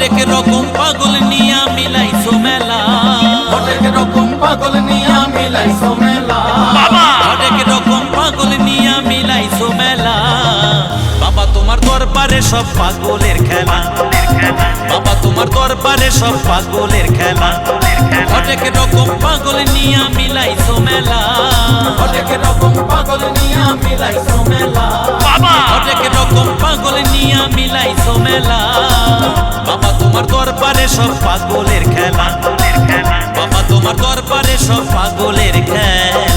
হরেক রকম পাগল নিয়া মিলাইছো মেলা, হরেক রকম পাগল নিয়া মিলাইছো মেলা, হরেক রকম পাগল নিয়া মিলাইছো মেলা। বাবা তোমার দরবারে সব পাগলের খেলা, বাবা তোমার দরবারে সব পাগলের খেলা। হরেক রকম পাগল নিয়া মিলাইছো মেলা, হরেক রকম পাগল নিয়া মিলাইছো মেলা, হরেক রকম পাগল নিয়া মিলাইছো মেলা। বাবা তোমার দরবারে সব পাগলের খেলা, বাবা তোমার দরবারে সব পাগলের খেলা।